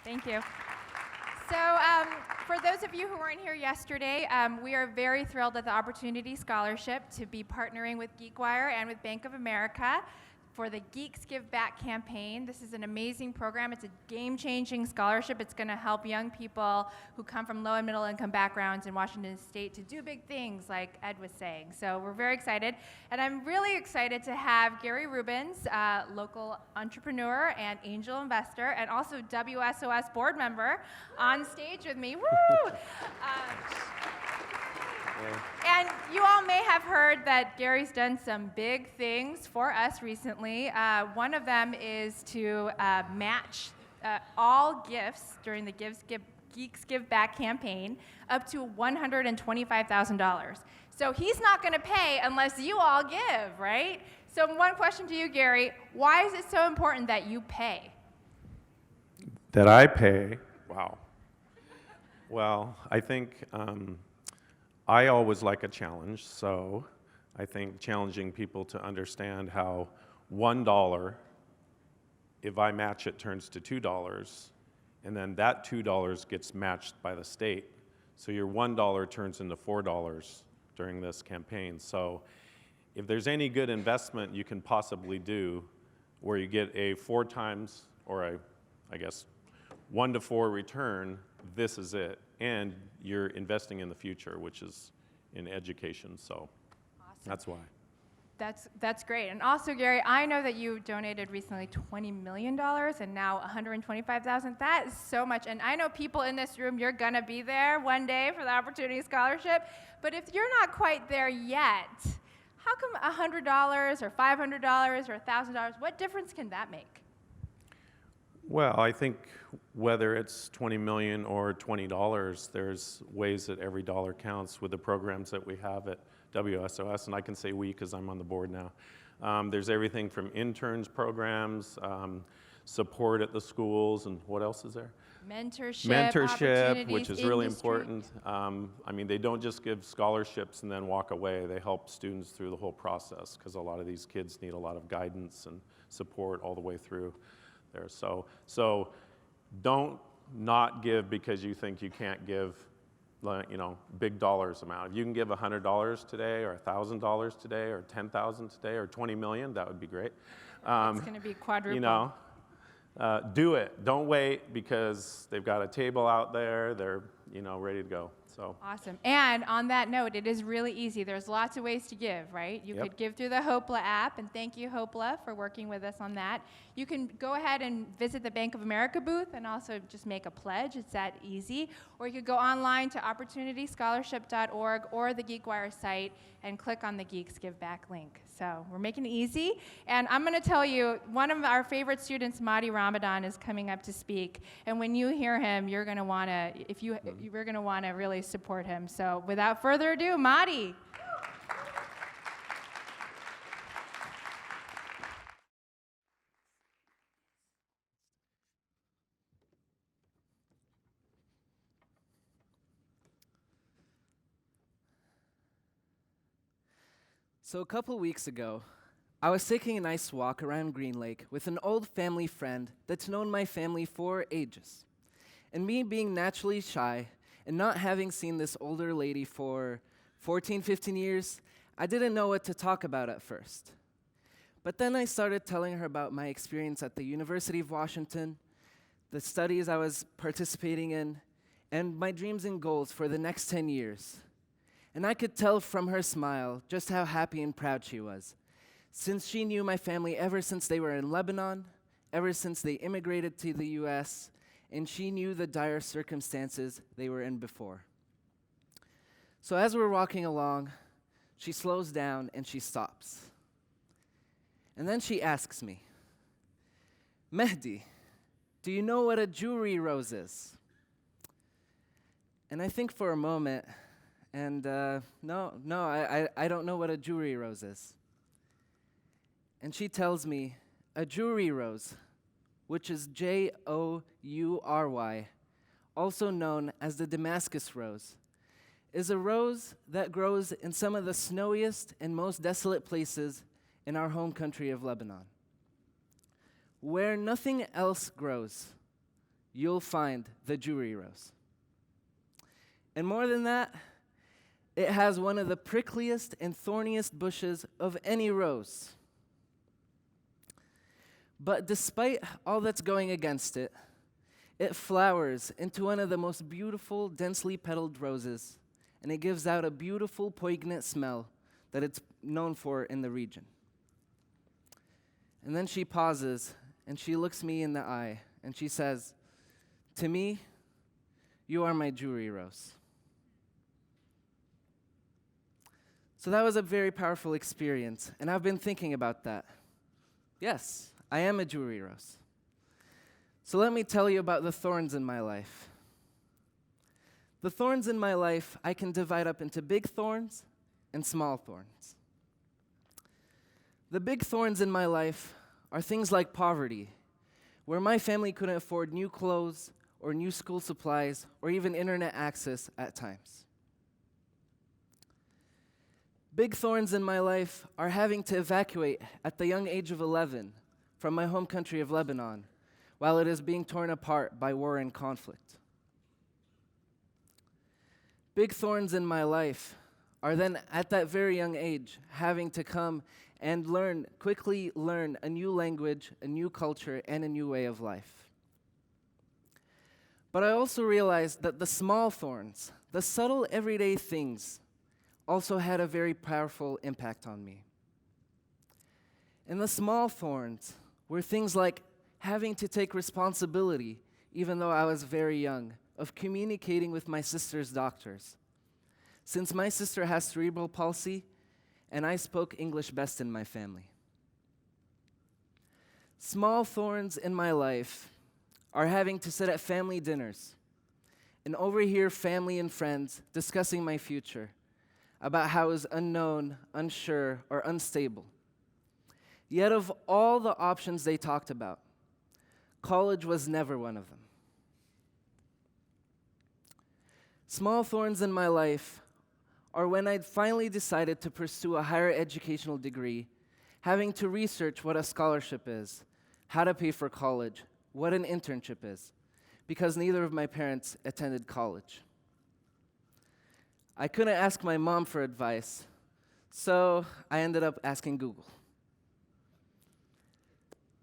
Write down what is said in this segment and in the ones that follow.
Thank you. So for those of you who weren't here yesterday, we are very thrilled at the Opportunity Scholarship to be partnering with GeekWire and with Bank of America for the Geeks Give Back campaign. This is an amazing program. It's a game-changing scholarship. It's going to help young people who come from low and middle income backgrounds in Washington State to do big things, like Ed was saying. So we're very excited. And I'm really excited to have Gary Rubens, local entrepreneur and angel investor, and also WSOS board member on stage with me. Woo! And you all may have heard that Gary's done some big things for us recently. One of them is to match all gifts during the Geeks Give Back campaign up to $125,000. So he's not going to pay unless you all give, right? So one question to you, Gary, why is it so important that you pay? That I pay? Wow. Well, I think I always like a challenge, so I think challenging people to understand how $1, if I match it, turns to $2, and then that $2 gets matched by the state. So your $1 turns into $4 during this campaign. So if there's any good investment you can possibly do where you get a 4 times, or I guess 1 to 4 return, this is it. And you're investing in the future, which is in education, so awesome. That's why. That's great. And also, Gary, I know that you donated recently $20 million and now $125,000. That is so much. And I know people in this room, you're going to be there one day for the Opportunity Scholarship. But if you're not quite there yet, how come $100 or $500 or $1,000, what difference can that make? Well, I think whether it's $20 million or $20, there's ways that every dollar counts with the programs that we have at WSOS, and I can say we because I'm on the board now. There's everything from interns programs, support at the schools, and what else is there? Mentorship, which is really important. I mean, they don't just give scholarships and then walk away. They help students through the whole process because a lot of these kids need a lot of guidance and support all the way through there. So don't not give because you think you can't give, big dollars amount. If you can give $100 today or $1,000 today or $10,000 today or $20 million, that would be great. It's going to be quadruple. Do it. Don't wait because they've got a table out there. They're, ready to go. So awesome. And on that note, it is really easy. There's lots of ways to give, right? You could give through the Hopla app, and thank you, Hopla, for working with us on that. You can go ahead and visit the Bank of America booth and also just make a pledge. It's that easy. Or you could go online to opportunityscholarship.org or the GeekWire site and click on the Geeks Give Back link. So we're making it easy. And I'm going to tell you, one of our favorite students, Mahdi Ramadan, is coming up to speak. And when you hear him, you're going to want to, you're going to want to really support him. So without further ado, Mahdi. So a couple weeks ago, I was taking a nice walk around Green Lake with an old family friend that's known my family for ages. And me being naturally shy and not having seen this older lady for 14, 15 years, I didn't know what to talk about at first. But then I started telling her about my experience at the University of Washington, the studies I was participating in, and my dreams and goals for the next 10 years. And I could tell from her smile just how happy and proud she was, since she knew my family ever since they were in Lebanon, ever since they immigrated to the US, and she knew the dire circumstances they were in before. So as we're walking along, she slows down and she stops. And then she asks me, "Mahdi, do you know what a jewelry rose is?" And I think for a moment, and no, I don't know what a jewelry rose is. And she tells me, a jewelry rose, which is Joury, also known as the Damascus rose, is a rose that grows in some of the snowiest and most desolate places in our home country of Lebanon. Where nothing else grows, you'll find the jewelry rose. And more than that, it has one of the prickliest and thorniest bushes of any rose. But despite all that's going against it, it flowers into one of the most beautiful, densely petaled roses, and it gives out a beautiful, poignant smell that it's known for in the region. And then she pauses, and she looks me in the eye, and she says, "To me, you are my jewelry rose." So that was a very powerful experience, and I've been thinking about that. Yes, I am a jewelry rose. So let me tell you about the thorns in my life. The thorns in my life I can divide up into big thorns and small thorns. The big thorns in my life are things like poverty, where my family couldn't afford new clothes or new school supplies or even internet access at times. Big thorns in my life are having to evacuate at the young age of 11 from my home country of Lebanon while it is being torn apart by war and conflict. Big thorns in my life are then at that very young age having to come and quickly learn a new language, a new culture, and a new way of life. But I also realized that the small thorns, the subtle everyday things, also had a very powerful impact on me. And the small thorns were things like having to take responsibility, even though I was very young, of communicating with my sister's doctors. Since my sister has cerebral palsy, and I spoke English best in my family. Small thorns in my life are having to sit at family dinners and overhear family and friends discussing my future, about how it was unknown, unsure, or unstable. Yet of all the options they talked about, college was never one of them. Small thorns in my life are when I'd finally decided to pursue a higher educational degree, having to research what a scholarship is, how to pay for college, what an internship is, because neither of my parents attended college. I couldn't ask my mom for advice, so I ended up asking Google.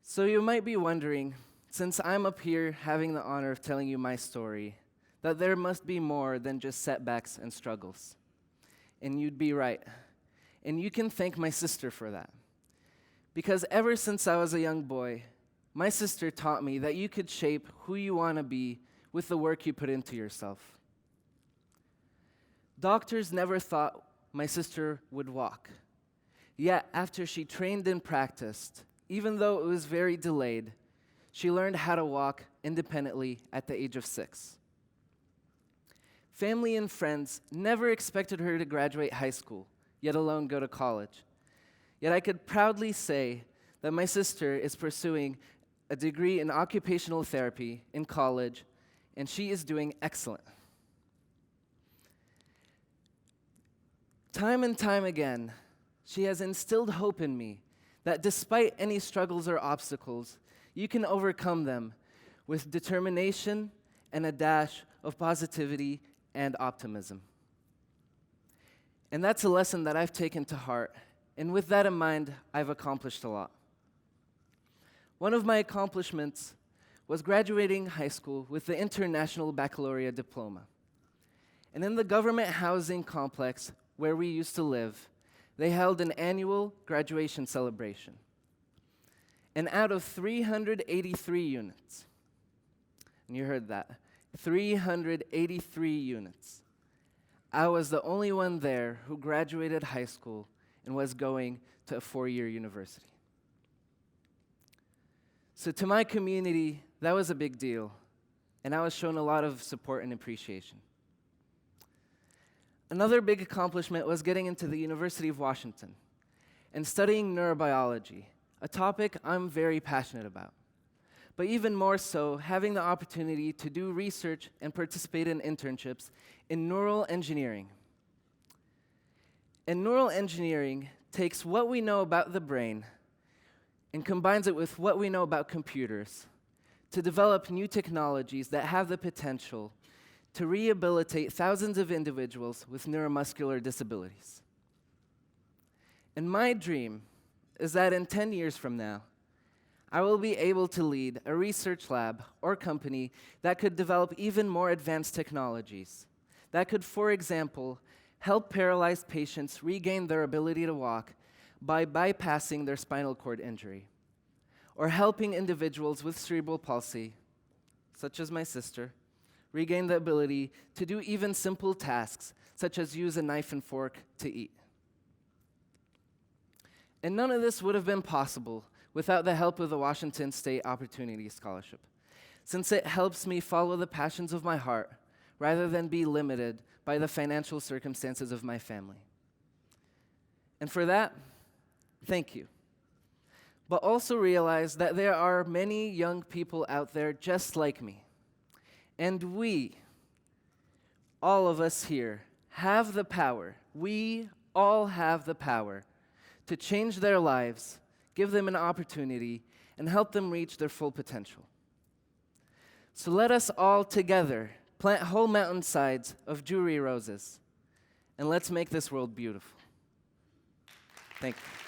So you might be wondering, since I'm up here having the honor of telling you my story, that there must be more than just setbacks and struggles. And you'd be right. And you can thank my sister for that. Because ever since I was a young boy, my sister taught me that you could shape who you want to be with the work you put into yourself. Doctors never thought my sister would walk. Yet, after she trained and practiced, even though it was very delayed, she learned how to walk independently at the age of 6. Family and friends never expected her to graduate high school, yet alone go to college. Yet I could proudly say that my sister is pursuing a degree in occupational therapy in college, and she is doing excellent. Time and time again, she has instilled hope in me that despite any struggles or obstacles, you can overcome them with determination and a dash of positivity and optimism. And that's a lesson that I've taken to heart, and with that in mind, I've accomplished a lot. One of my accomplishments was graduating high school with the International Baccalaureate diploma. And in the government housing complex where we used to live, they held an annual graduation celebration. And out of 383 units, and you heard that, 383 units, I was the only one there who graduated high school and was going to a 4-year university. So to my community, that was a big deal, and I was shown a lot of support and appreciation. Another big accomplishment was getting into the University of Washington and studying neurobiology, a topic I'm very passionate about. But even more so, having the opportunity to do research and participate in internships in neural engineering. And neural engineering takes what we know about the brain and combines it with what we know about computers to develop new technologies that have the potential to rehabilitate thousands of individuals with neuromuscular disabilities. And my dream is that in 10 years from now, I will be able to lead a research lab or company that could develop even more advanced technologies that could, for example, help paralyzed patients regain their ability to walk by bypassing their spinal cord injury, or helping individuals with cerebral palsy, such as my sister, regain the ability to do even simple tasks, such as use a knife and fork to eat. And none of this would have been possible without the help of the Washington State Opportunity Scholarship, since it helps me follow the passions of my heart rather than be limited by the financial circumstances of my family. And for that, thank you. But also realize that there are many young people out there just like me. And we, all of us here, have the power. We all have the power to change their lives, give them an opportunity, and help them reach their full potential. So let us all together plant whole mountainsides of jewelry roses, and let's make this world beautiful. Thank you.